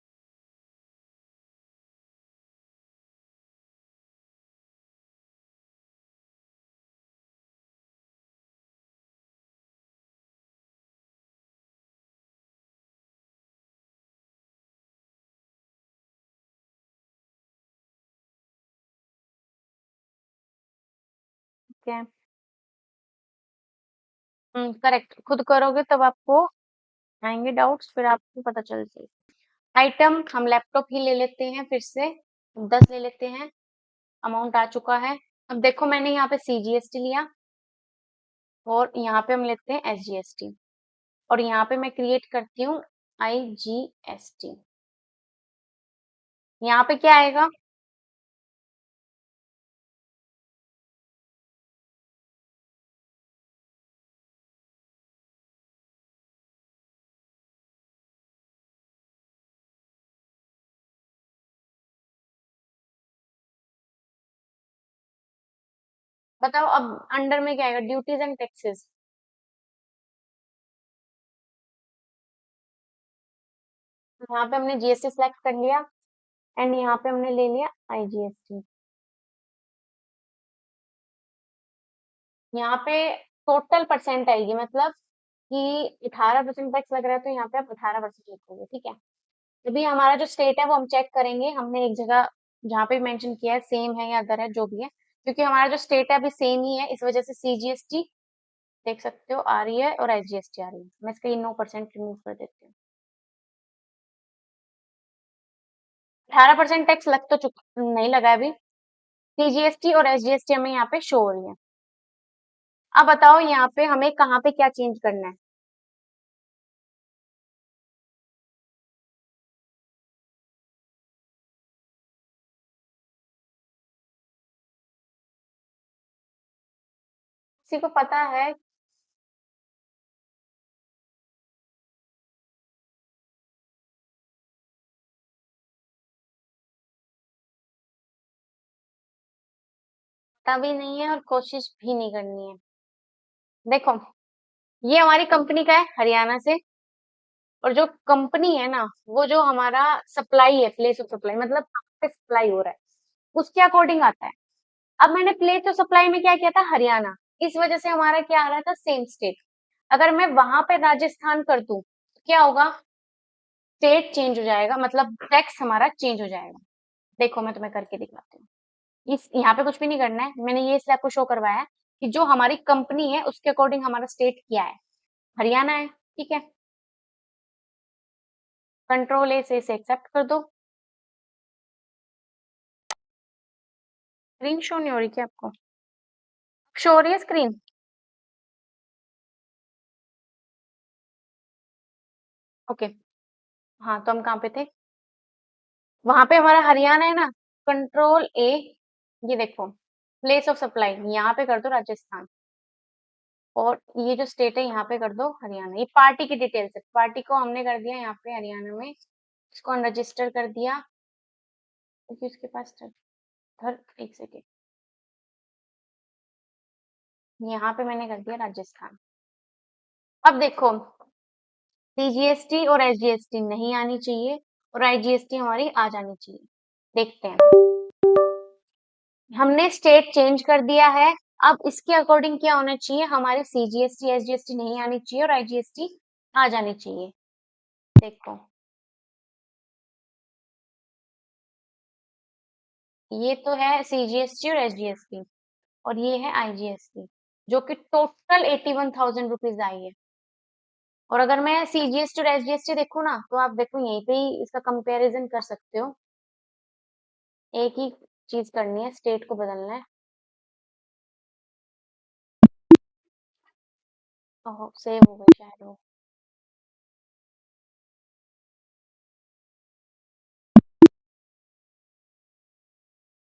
ठीक है, करेक्ट। खुद करोगे तब आपको आएंगे डाउट्स, फिर आपको पता चल जाएगा। आइटम हम लैपटॉप ही ले लेते हैं, फिर से 10 ले लेते हैं। अमाउंट आ चुका है। अब देखो मैंने यहाँ पे सीजीएसटी लिया और यहाँ पे हम लेते हैं एसजीएसटी, और यहाँ पे मैं क्रिएट करती हूँ आईजीएसटी। यहाँ पे क्या आएगा? बताओ अब अंडर में क्या आएगा? Duties and taxes. यहाँ पे हमने जीएसटी सेलेक्ट कर लिया एंड यहाँ पे हमने ले लिया आईजीएसटी। यहाँ पे टोटल परसेंट आएगी, मतलब कि 18% टैक्स लग रहा है तो यहाँ पे आप 18% लिखोगे। ठीक है, अभी हमारा जो स्टेट है वो हम चेक करेंगे। हमने एक जगह जहाँ पे मेंशन किया है सेम है या अदर है, जो भी है, क्योंकि हमारा जो स्टेट है अभी सेम ही है, इस वजह से सीजीएसटी देख सकते हो आ रही है और एसजीएसटी आ रही है। मैं इसका ये 9% रिमूव कर देती हूँ। 18% टैक्स लग तो चुका नहीं लगा अभी। सीजीएसटी और एसजीएसटी हमें यहाँ पे शो हो रही है। अब बताओ यहाँ पे हमें कहाँ पे क्या चेंज करना है? किसी को पता है? पता भी नहीं है और कोशिश भी नहीं करनी है। देखो, ये हमारी कंपनी का है हरियाणा से, और जो कंपनी है ना, वो जो हमारा सप्लाई है, प्लेस ऑफ सप्लाई मतलब कहाँ पे सप्लाई हो रहा है, उसके अकॉर्डिंग आता है। अब मैंने प्लेस ऑफ सप्लाई में क्या किया था? हरियाणा। इस वजह से हमारा क्या आ रहा था? Same state. अगर मैं वहां पे राजस्थान कर दूं तो क्या होगा? स्टेट चेंज हो जाएगा, मतलब टैक्स हमारा चेंज हो जाएगा। देखो मैं तुम्हें करके दिखाती हूँ। इस यहाँ पे कुछ भी नहीं करना है, मैंने ये इसलिए आपको शो करवाया है कि जो हमारी कंपनी है उसके अकॉर्डिंग हमारा स्टेट क्या है, हरियाणा है। ठीक है, कंट्रोल ए से इसे एक्सेप्ट कर दो। स्क्रीन शो नहीं हो रही क्या आपको? शो हो रही है स्क्रीन? ओके। हाँ, तो हम कहाँ पे थे? वहां पे हमारा हरियाणा है ना। कंट्रोल ए, ये देखो प्लेस ऑफ सप्लाई यहाँ पे कर दो राजस्थान, और ये जो स्टेट है यहाँ पे कर दो हरियाणा। ये पार्टी की डिटेल्स है, पार्टी को हमने कर दिया यहाँ पे हरियाणा में, इसको अनरजिस्टर कर दिया क्योंकि उसके पास हर एक सेकेंड, यहाँ पे मैंने कर दिया राजस्थान। अब देखो सीजीएसटी और एसजीएसटी नहीं आनी चाहिए और आईजीएसटी हमारी आ जानी चाहिए। देखते हैं, हमने स्टेट चेंज कर दिया है। अब इसके अकॉर्डिंग क्या होना चाहिए, हमारी सीजीएसटी एसजीएसटी नहीं आनी चाहिए और आईजीएसटी आ जानी चाहिए। देखो ये तो है सीजीएसटी और एसजीएसटी और ये है आईजीएसटी जो कि टोटल 81,000 रुपीज आई है। और अगर मैं सीजीएसटी और एसजीएसटी देखूँ ना तो आप देखो यहीं पे ही इसका कंपैरिजन कर सकते हो। एक ही चीज करनी है, स्टेट को बदलना है। ओहो सेव हो गई शायद वो।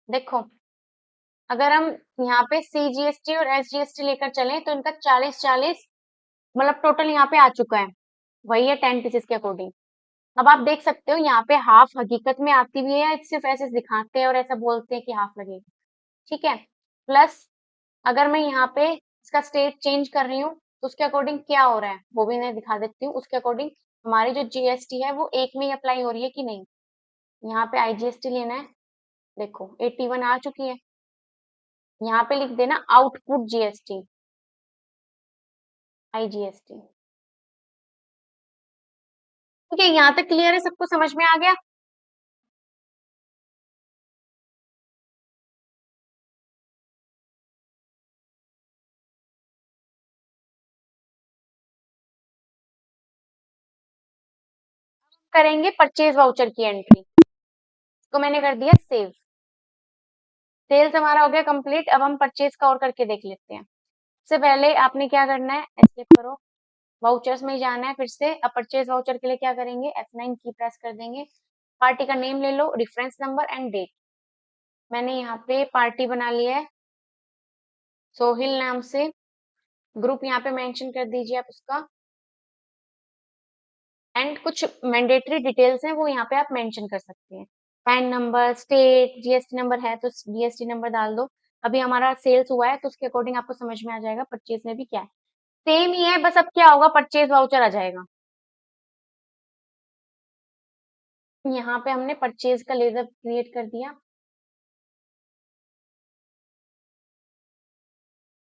देखो अगर हम यहाँ पे सीजीएसटी और एसजीएसटी लेकर चलें तो इनका 40-40 मतलब टोटल यहाँ पे आ चुका है, वही है 10 पीसेस के अकॉर्डिंग। अब आप देख सकते हो यहाँ पे हाफ हकीकत में आती भी है, सिर्फ ऐसे दिखाते हैं और ऐसा बोलते हैं कि हाफ लगेगा, ठीक है। प्लस अगर मैं यहाँ पे इसका स्टेट चेंज कर रही हूँ तो उसके अकॉर्डिंग क्या हो रहा है वो भी मैं दिखा देती हूँ। उसके अकॉर्डिंग हमारी जो जीएसटी है वो एक में ही अप्लाई हो रही है कि नहीं। यहाँ पे आईजीएसटी लेना है, देखो 81 आ चुकी है। यहाँ पे लिख देना आउटपुट जीएसटी आईजीएसटी। ठीक है, यहाँ तक क्लियर है, सबको समझ में आ गया। करेंगे परचेज वाउचर की एंट्री, इसको मैंने कर दिया सेव। सेल्स हमारा हो गया कंप्लीट। अब हम परचेज का और करके देख लेते हैं। सबसे पहले आपने क्या करना है, एस्केप करो, वाउचर्स में ही जाना है फिर से। अब परचेज वाउचर के लिए क्या करेंगे, F9 की प्रेस कर देंगे। पार्टी का नेम ले लो, रेफरेंस नंबर एंड डेट। मैंने यहाँ पे पार्टी बना लिया है सोहिल नाम से। ग्रुप यहाँ पे मेंशन कर दीजिए आप उसका। एंड कुछ मैंडेटरी डिटेल्स हैं वो यहाँ पे आप मेंशन कर सकते हैं, pan number, state, GST number है तो जीएसटी नंबर डाल दो। अभी हमारा सेल्स हुआ है तो उसके अकॉर्डिंग आपको समझ में आ जाएगा परचेज में भी क्या है। सेम ही है, बस अब क्या होगा परचेज वाउचर आ जाएगा। यहाँ पे हमने परचेज का लेजर क्रिएट कर दिया।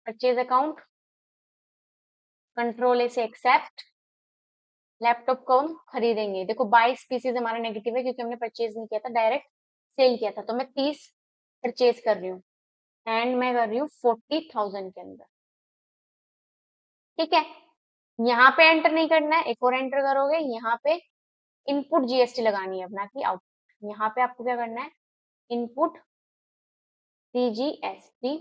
परचेज अकाउंट, कंट्रोल ए से एक्सेप्ट। लैपटॉप को हम खरीदेंगे, देखो 22 पीसेज हमारा नेगेटिव है क्योंकि हमने परचेज नहीं किया था, डायरेक्ट सेल किया था। तो मैं 30 परचेज कर रही हूँ एंड मैं कर रही हूँ 40,000 के अंदर, ठीक है। यहाँ पे एंटर नहीं करना है, एक और एंटर करोगे। यहाँ पे इनपुट जीएसटी लगानी है अपना की आउटपुट। यहाँ पे आपको क्या करना है, input CGST,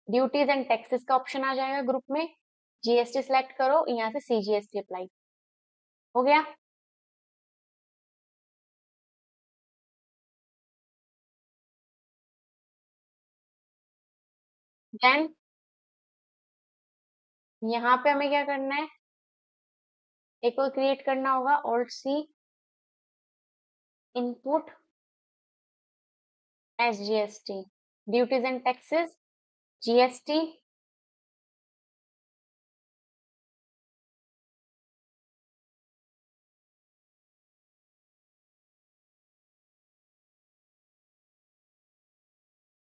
duties and taxes का ऑप्शन आ जाएगा ग्रुप में। जीएसटी सिलेक्ट करो, यहाँ से सीजीएसटी अप्लाई। हो गया। देन यहाँ पे हमें क्या करना है, एक और क्रिएट करना होगा, alt C, input SGST, duties and taxes, GST,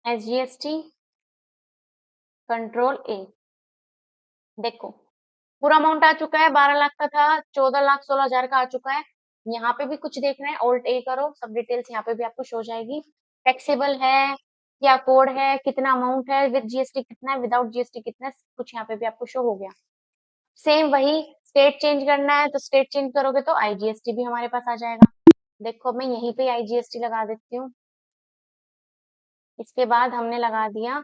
SGST, control A. देखो पूरा अमाउंट आ चुका है, 12 लाख का था, 14,16,000 का आ चुका है। यहाँ पे भी कुछ देखना है, ऑल्ट ए करो, सब डिटेल्स यहाँ पे भी आपको शो जाएगी। टैक्सेबल है क्या, कोड है, कितना अमाउंट है, विद जीएसटी कितना है, विदाउट जीएसटी कितना है, कुछ यहाँ पे भी आपको शो हो गया। सेम वही, स्टेट चेंज करना है तो स्टेट चेंज करोगे तो आईजीएसटी भी हमारे पास आ जाएगा। देखो मैं यहीं पे आईजीएसटी लगा देती हूँ। इसके बाद हमने लगा दिया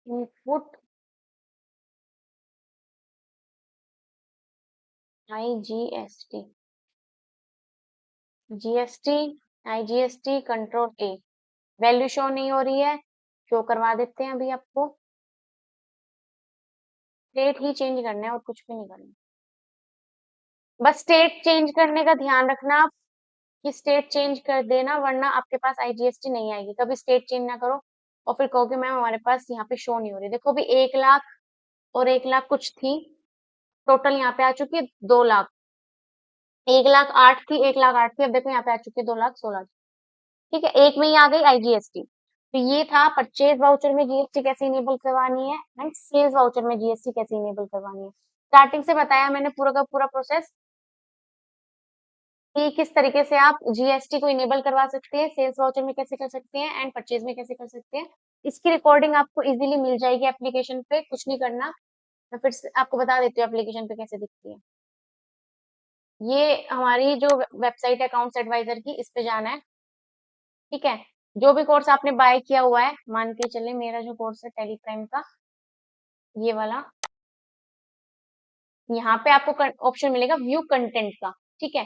input IGST, GST, IGST, control ए। वैल्यू शो नहीं हो रही है, शो करवा देते हैं अभी आपको। स्टेट ही चेंज करना है और कुछ भी नहीं करना। बस स्टेट चेंज करने का ध्यान रखना कि स्टेट चेंज कर देना, वरना आपके पास आईजीएसटी नहीं आएगी। कभी स्टेट चेंज ना करो और फिर कहोगे मैम हमारे पास यहाँ पे शो नहीं हो रही। देखो अभी 1 लाख और 1 लाख कुछ थी, टोटल यहाँ पे आ चुकी है 2 लाख। 1 लाख 8 थी, 1 लाख 8 थी, अब देखो यहाँ पे आ चुकी है 2 लाख 16। ठीक है, एक में ही आ गई आईजीएसटी। तो ये था परचेज वाउचर में जीएसटी कैसे इनेबल करवानी है एंड सेल्स वाउचर में जीएसटी कैसे इनेबल करवानी है। स्टार्टिंग से बताया मैंने पूरा का पूरा प्रोसेस कि किस तरीके से आप जीएसटी को इनेबल करवा सकते हैं, सेल्स वाउचर में कैसे कर सकते हैं एंड परचेज में कैसे कर सकते हैं। इसकी रिकॉर्डिंग आपको इजीली मिल जाएगी एप्लीकेशन पे, कुछ नहीं करना। मैं फिर से आपको बता देती हूँ एप्लीकेशन पे कैसे दिखती है। ये हमारी जो वेबसाइट है अकाउंट्स एडवाइजर की, इस पे जाना है। ठीक है, जो भी कोर्स आपने बाय किया हुआ है, मान के चले मेरा जो कोर्स है टेली प्राइम का, ये वाला, यहाँ पे आपको ऑप्शन मिलेगा व्यू कंटेंट का। ठीक है,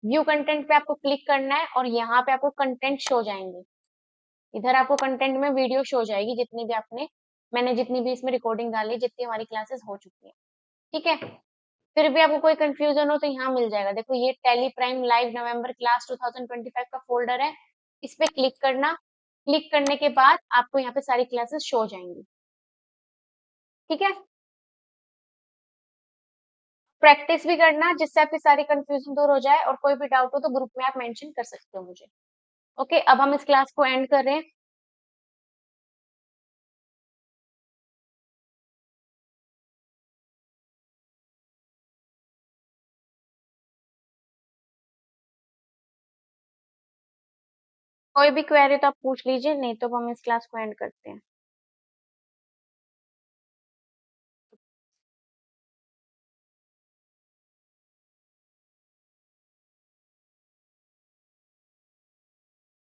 व्यू कंटेंट पे आपको क्लिक करना है और यहाँ पे आपको कंटेंट शो जाएंगे। इधर आपको कंटेंट में वीडियो शो जाएगी जितनी भी मैंने जितनी भी इसमें रिकॉर्डिंग डाली, जितनी हमारी क्लासेस हो चुकी है। ठीक है, फिर भी आपको कोई कंफ्यूजन हो तो यहाँ मिल जाएगा। देखो ये टेली प्राइम लाइव नवंबर क्लास 2025 का फोल्डर है, इस पे क्लिक करना। क्लिक करने के बाद आपको यहाँ पे सारी क्लासेस शो हो जाएंगी। ठीक है, प्रैक्टिस भी करना जिससे आपकी सारी कंफ्यूजन दूर हो जाए, और कोई भी डाउट हो तो ग्रुप में आप मेंशन कर सकते हो मुझे। ओके, अब हम इस क्लास को एंड कर रहे हैं। कोई भी क्वेरी तो आप पूछ लीजिए, नहीं तो हम इस क्लास को एंड करते हैं।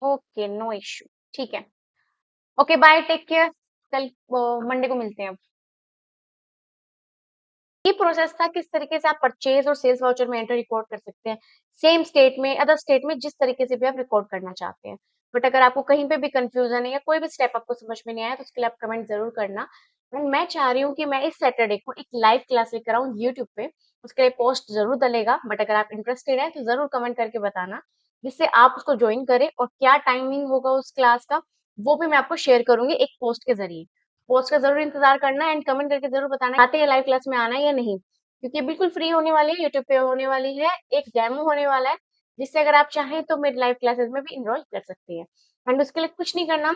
Okay, no issue. ठीक है, ओके बाय, टेक केयर। कल मंडे को मिलते हैं। अब ये प्रोसेस था किस तरीके से आप परचेज और सेल्स वाउचर में एंटर रिकॉर्ड कर सकते हैं, सेम स्टेट में, अदर स्टेट में, जिस तरीके से भी आप रिकॉर्ड करना चाहते हैं। बट अगर आपको कहीं पे भी कंफ्यूजन है या कोई भी स्टेप आपको समझ में नहीं आया तो उसके लिए आप कमेंट जरूर करना। एंड मैं चाह रही हूँ कि मैं इस सैटरडे को एक लाइव क्लास लेकर आऊँ यूट्यूब पे, उसके लिए पोस्ट जरूर डलेगा। बट अगर आप इंटरेस्टेड है तो जरूर कमेंट करके बताना, जिससे आप उसको ज्वाइन करें। और क्या टाइमिंग होगा उस क्लास का वो भी मैं आपको शेयर करूंगी एक पोस्ट के जरिए। पोस्ट का जरूर इंतजार करना एंड कमेंट करके जरूर बताना आते हैं लाइव क्लास में आना है या नहीं, क्योंकि बिल्कुल फ्री होने वाली है, यूट्यूब पे होने वाली है, एक डेमो होने वाला है, जिससे अगर आप चाहें तो मेरी लाइव क्लासेस में भी इनरोल कर सकती हैं। एंड उसके लिए कुछ नहीं करना,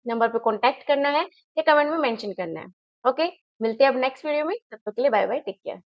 नंबर पे कॉन्टैक्ट करना है या कमेंट में मेंशन करना है। ओके, मिलते हैं अब नेक्स्ट वीडियो में, तब तक के लिए बाय बाय, टेक केयर।